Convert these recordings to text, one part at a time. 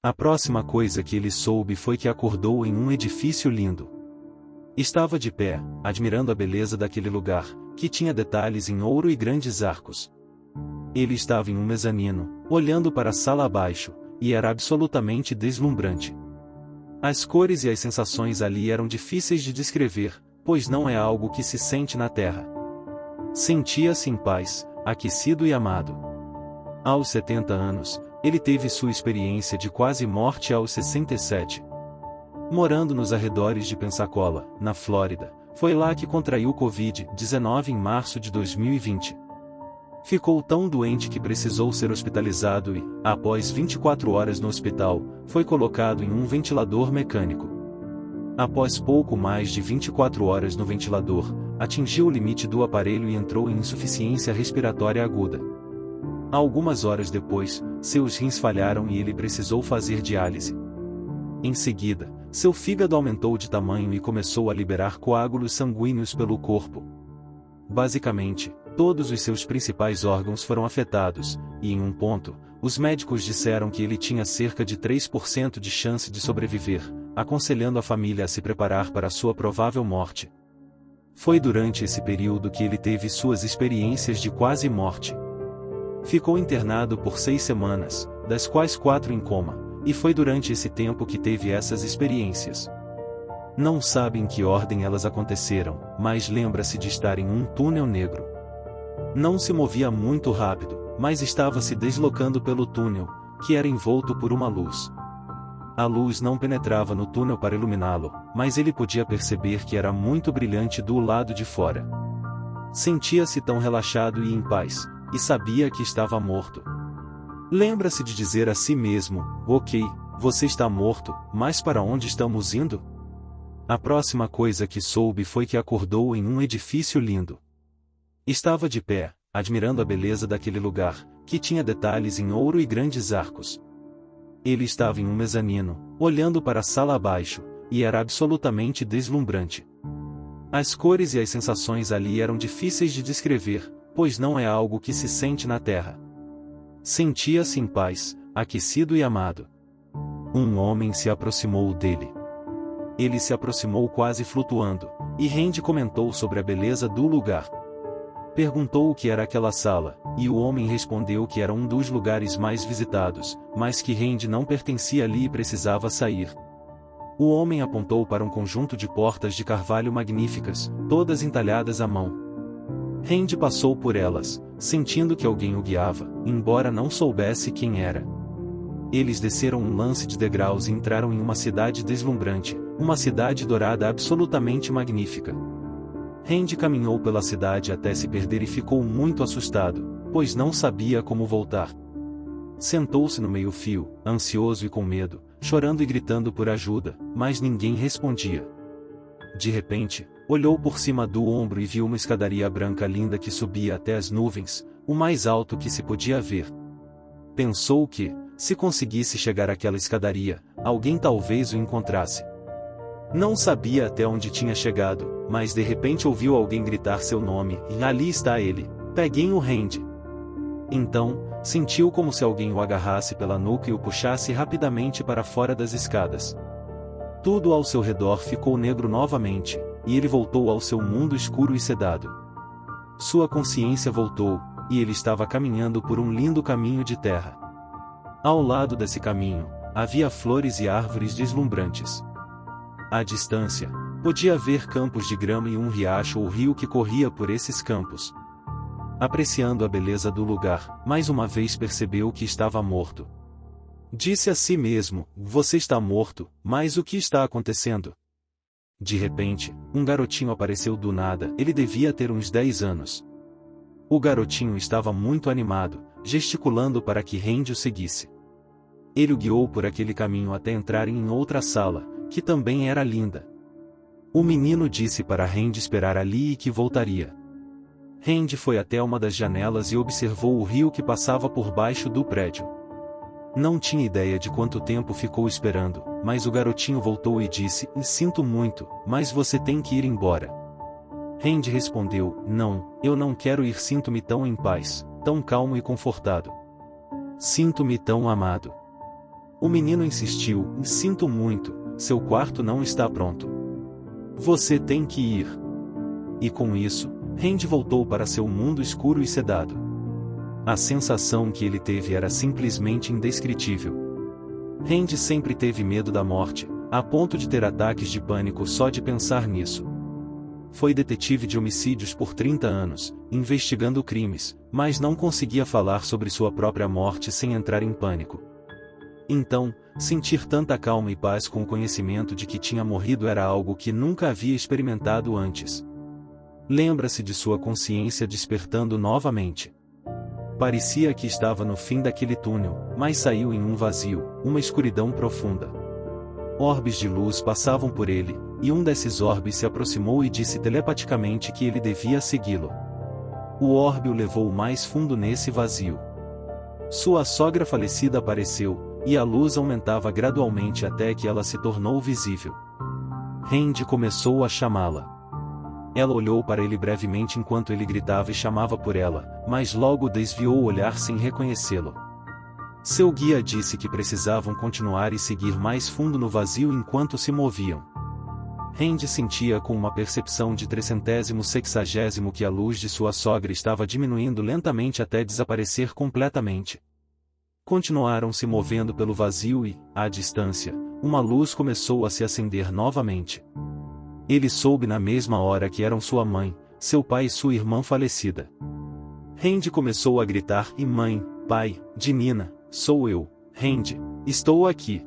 A próxima coisa que ele soube foi que acordou em um edifício lindo. Estava de pé, admirando a beleza daquele lugar, que tinha detalhes em ouro e grandes arcos. Ele estava em um mezanino, olhando para a sala abaixo, e era absolutamente deslumbrante. As cores e as sensações ali eram difíceis de descrever, pois não é algo que se sente na terra. Sentia-se em paz, aquecido e amado. Aos 70 anos, ele teve sua experiência de quase morte aos 67. Morando nos arredores de Pensacola, na Flórida, foi lá que contraiu Covid-19 em março de 2020. Ficou tão doente que precisou ser hospitalizado e, após 24 horas no hospital, foi colocado em um ventilador mecânico. Após pouco mais de 24 horas no ventilador, atingiu o limite do aparelho e entrou em insuficiência respiratória aguda. Algumas horas depois, seus rins falharam e ele precisou fazer diálise. Em seguida, seu fígado aumentou de tamanho e começou a liberar coágulos sanguíneos pelo corpo. Basicamente, todos os seus principais órgãos foram afetados, e em um ponto, os médicos disseram que ele tinha cerca de 3% de chance de sobreviver, aconselhando a família a se preparar para sua provável morte. Foi durante esse período que ele teve suas experiências de quase morte. Ficou internado por 6 semanas, das quais 4 em coma, e foi durante esse tempo que teve essas experiências. Não sabe em que ordem elas aconteceram, mas lembra-se de estar em um túnel negro. Não se movia muito rápido, mas estava se deslocando pelo túnel, que era envolto por uma luz. A luz não penetrava no túnel para iluminá-lo, mas ele podia perceber que era muito brilhante do lado de fora. Sentia-se tão relaxado e em paz, e sabia que estava morto. Lembra-se de dizer a si mesmo: ok, você está morto, mas para onde estamos indo? A próxima coisa que soube foi que acordou em um edifício lindo. Estava de pé, admirando a beleza daquele lugar, que tinha detalhes em ouro e grandes arcos. Ele estava em um mezanino, olhando para a sala abaixo, e era absolutamente deslumbrante. As cores e as sensações ali eram difíceis de descrever, pois não é algo que se sente na terra. Sentia-se em paz, aquecido e amado. Um homem se aproximou dele. Ele se aproximou quase flutuando, e Randy comentou sobre a beleza do lugar. Perguntou o que era aquela sala, e o homem respondeu que era um dos lugares mais visitados, mas que Randy não pertencia ali e precisava sair. O homem apontou para um conjunto de portas de carvalho magníficas, todas entalhadas à mão. Randy passou por elas, sentindo que alguém o guiava, embora não soubesse quem era. Eles desceram um lance de degraus e entraram em uma cidade deslumbrante, uma cidade dourada absolutamente magnífica. Randy caminhou pela cidade até se perder e ficou muito assustado, pois não sabia como voltar. Sentou-se no meio-fio, ansioso e com medo, chorando e gritando por ajuda, mas ninguém respondia. De repente, olhou por cima do ombro e viu uma escadaria branca linda que subia até as nuvens, o mais alto que se podia ver. Pensou que, se conseguisse chegar àquela escadaria, alguém talvez o encontrasse. Não sabia até onde tinha chegado, mas de repente ouviu alguém gritar seu nome, e ali está ele, peguem o Randy. Então, sentiu como se alguém o agarrasse pela nuca e o puxasse rapidamente para fora das escadas. Tudo ao seu redor ficou negro novamente, e ele voltou ao seu mundo escuro e sedado. Sua consciência voltou, e ele estava caminhando por um lindo caminho de terra. Ao lado desse caminho, havia flores e árvores deslumbrantes. À distância, podia ver campos de grama e um riacho ou rio que corria por esses campos. Apreciando a beleza do lugar, mais uma vez percebeu que estava morto. Disse a si mesmo: você está morto, mas o que está acontecendo? De repente, um garotinho apareceu do nada, ele devia ter uns 10 anos. O garotinho estava muito animado, gesticulando para que Randy o seguisse. Ele o guiou por aquele caminho até entrarem em outra sala, que também era linda. O menino disse para Randy esperar ali e que voltaria. Randy foi até uma das janelas e observou o rio que passava por baixo do prédio. Não tinha ideia de quanto tempo ficou esperando, mas o garotinho voltou e disse: sinto muito, mas você tem que ir embora. Randy respondeu: não, eu não quero ir. Sinto-me tão em paz, tão calmo e confortado. Sinto-me tão amado. O menino insistiu: sinto muito, seu quarto não está pronto. Você tem que ir. E com isso, Randy voltou para seu mundo escuro e sedado. A sensação que ele teve era simplesmente indescritível. Randy sempre teve medo da morte, a ponto de ter ataques de pânico só de pensar nisso. Foi detetive de homicídios por 30 anos, investigando crimes, mas não conseguia falar sobre sua própria morte sem entrar em pânico. Então, sentir tanta calma e paz com o conhecimento de que tinha morrido era algo que nunca havia experimentado antes. Lembra-se de sua consciência despertando novamente. Parecia que estava no fim daquele túnel, mas saiu em um vazio, uma escuridão profunda. Orbes de luz passavam por ele, e um desses orbes se aproximou e disse telepaticamente que ele devia segui-lo. O orbe o levou mais fundo nesse vazio. Sua sogra falecida apareceu, e a luz aumentava gradualmente até que ela se tornou visível. Randy começou a chamá-la. Ela olhou para ele brevemente enquanto ele gritava e chamava por ela, mas logo desviou o olhar sem reconhecê-lo. Seu guia disse que precisavam continuar e seguir mais fundo no vazio enquanto se moviam. Randy sentia com uma percepção de 360 que a luz de sua sogra estava diminuindo lentamente até desaparecer completamente. Continuaram se movendo pelo vazio e, à distância, uma luz começou a se acender novamente. Ele soube na mesma hora que eram sua mãe, seu pai e sua irmã falecida. Randy começou a gritar: e mãe, pai, de Nina, sou eu, Randy, estou aqui.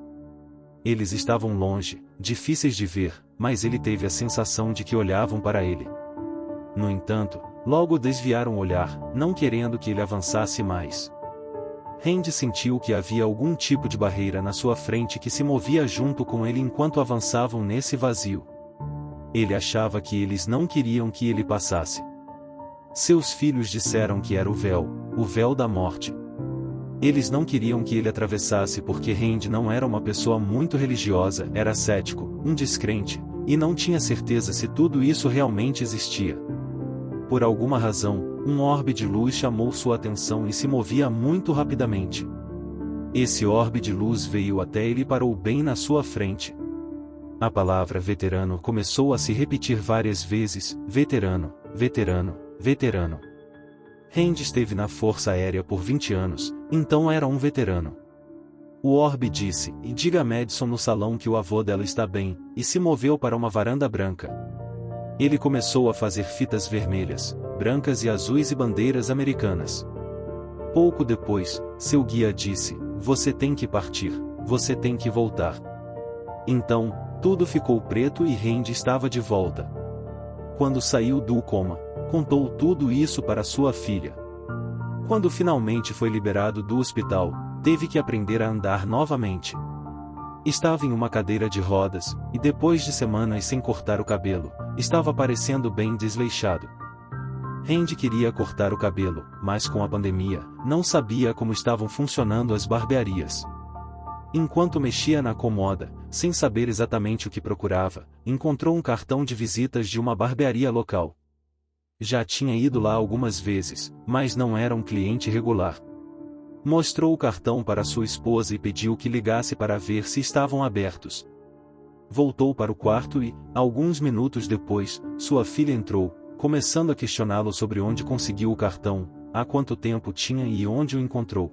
Eles estavam longe, difíceis de ver, mas ele teve a sensação de que olhavam para ele. No entanto, logo desviaram o olhar, não querendo que ele avançasse mais. Randy sentiu que havia algum tipo de barreira na sua frente que se movia junto com ele enquanto avançavam nesse vazio. Ele achava que eles não queriam que ele passasse. Seus filhos disseram que era o véu da morte. Eles não queriam que ele atravessasse porque Randy não era uma pessoa muito religiosa, era cético, um descrente, e não tinha certeza se tudo isso realmente existia. Por alguma razão, um orbe de luz chamou sua atenção e se movia muito rapidamente. Esse orbe de luz veio até ele e parou bem na sua frente. A palavra veterano começou a se repetir várias vezes: veterano, veterano, veterano. Randy esteve na Força Aérea por 20 anos, então era um veterano. O orbe disse: e diga a Madison no salão que o avô dela está bem, e se moveu para uma varanda branca. Ele começou a fazer fitas vermelhas, brancas e azuis e bandeiras americanas. Pouco depois, seu guia disse: você tem que partir, você tem que voltar. Então, tudo ficou preto e Randy estava de volta. Quando saiu do coma, contou tudo isso para sua filha. Quando finalmente foi liberado do hospital, teve que aprender a andar novamente. Estava em uma cadeira de rodas, e depois de semanas sem cortar o cabelo, estava parecendo bem desleixado. Randy queria cortar o cabelo, mas com a pandemia, não sabia como estavam funcionando as barbearias. Enquanto mexia na cômoda, sem saber exatamente o que procurava, encontrou um cartão de visitas de uma barbearia local. Já tinha ido lá algumas vezes, mas não era um cliente regular. Mostrou o cartão para sua esposa e pediu que ligasse para ver se estavam abertos. Voltou para o quarto e, alguns minutos depois, sua filha entrou, começando a questioná-lo sobre onde conseguiu o cartão, há quanto tempo tinha e onde o encontrou.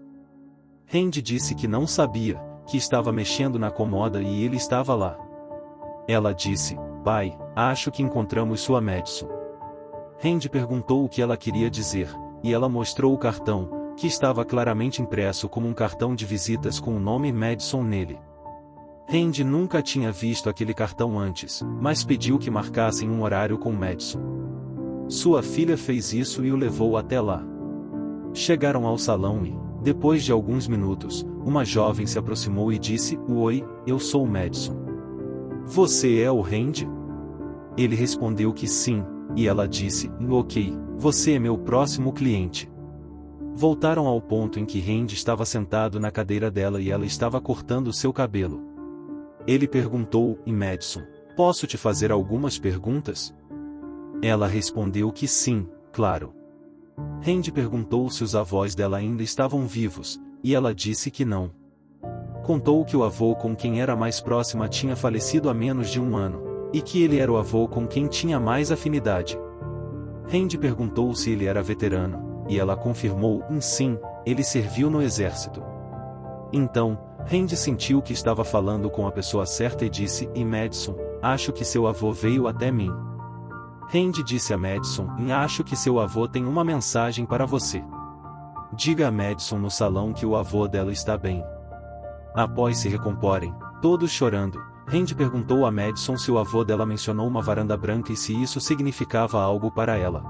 Randy disse que não sabia, que estava mexendo na cômoda e ele estava lá. Ela disse: pai, acho que encontramos sua Madison. Randy perguntou o que ela queria dizer, e ela mostrou o cartão, que estava claramente impresso como um cartão de visitas com o nome Madison nele. Randy nunca tinha visto aquele cartão antes, mas pediu que marcassem um horário com Madison. Sua filha fez isso e o levou até lá. Chegaram ao salão e, depois de alguns minutos, uma jovem se aproximou e disse: oi, eu sou o Madison. Você é o Randy? Ele respondeu que sim, e ela disse: ok, você é meu próximo cliente. Voltaram ao ponto em que Randy estava sentado na cadeira dela e ela estava cortando seu cabelo. Ele perguntou: e Madison, posso te fazer algumas perguntas? Ela respondeu que sim, claro. Randy perguntou se os avós dela ainda estavam vivos, e ela disse que não. Contou que o avô com quem era mais próxima tinha falecido há menos de um ano, e que ele era o avô com quem tinha mais afinidade. Randy perguntou se ele era veterano, e ela confirmou: sim, ele serviu no exército. Então, Randy sentiu que estava falando com a pessoa certa e disse: e Madison, acho que seu avô veio até mim. Randy disse a Madison: acho que seu avô tem uma mensagem para você. Diga a Madison no salão que o avô dela está bem. Após se recomporem, todos chorando, Randy perguntou a Madison se o avô dela mencionou uma varanda branca e se isso significava algo para ela.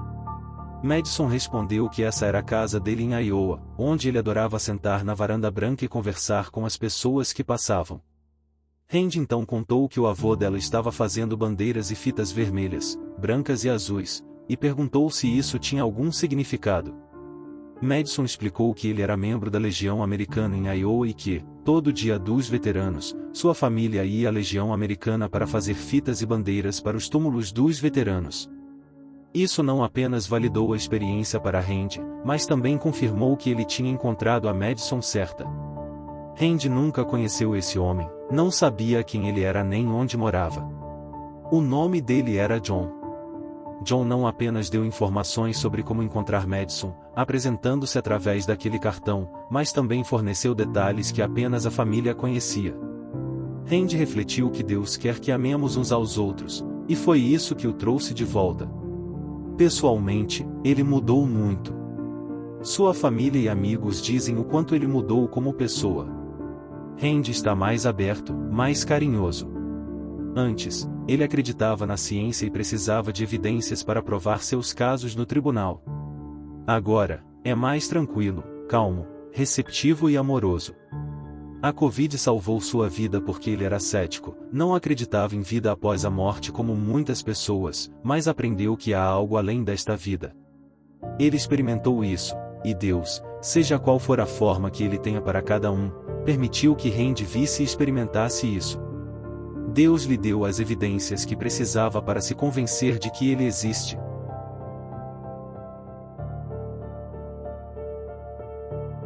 Madison respondeu que essa era a casa dele em Iowa, onde ele adorava sentar na varanda branca e conversar com as pessoas que passavam. Randy então contou que o avô dela estava fazendo bandeiras e fitas vermelhas, brancas e azuis, e perguntou se isso tinha algum significado. Madison explicou que ele era membro da Legião Americana em Iowa e que, todo dia dos veteranos, sua família ia à Legião Americana para fazer fitas e bandeiras para os túmulos dos veteranos. Isso não apenas validou a experiência para Randy, mas também confirmou que ele tinha encontrado a Madison certa. Randy nunca conheceu esse homem, não sabia quem ele era nem onde morava. O nome dele era John. John não apenas deu informações sobre como encontrar Madison, apresentando-se através daquele cartão, mas também forneceu detalhes que apenas a família conhecia. Randy refletiu que Deus quer que amemos uns aos outros, e foi isso que o trouxe de volta. Pessoalmente, ele mudou muito. Sua família e amigos dizem o quanto ele mudou como pessoa. Randy está mais aberto, mais carinhoso. Antes, ele acreditava na ciência e precisava de evidências para provar seus casos no tribunal. Agora, é mais tranquilo, calmo, receptivo e amoroso. A Covid salvou sua vida porque ele era cético, não acreditava em vida após a morte como muitas pessoas, mas aprendeu que há algo além desta vida. Ele experimentou isso, e Deus, seja qual for a forma que ele tenha para cada um, permitiu que Randy visse e experimentasse isso. Deus lhe deu as evidências que precisava para se convencer de que ele existe,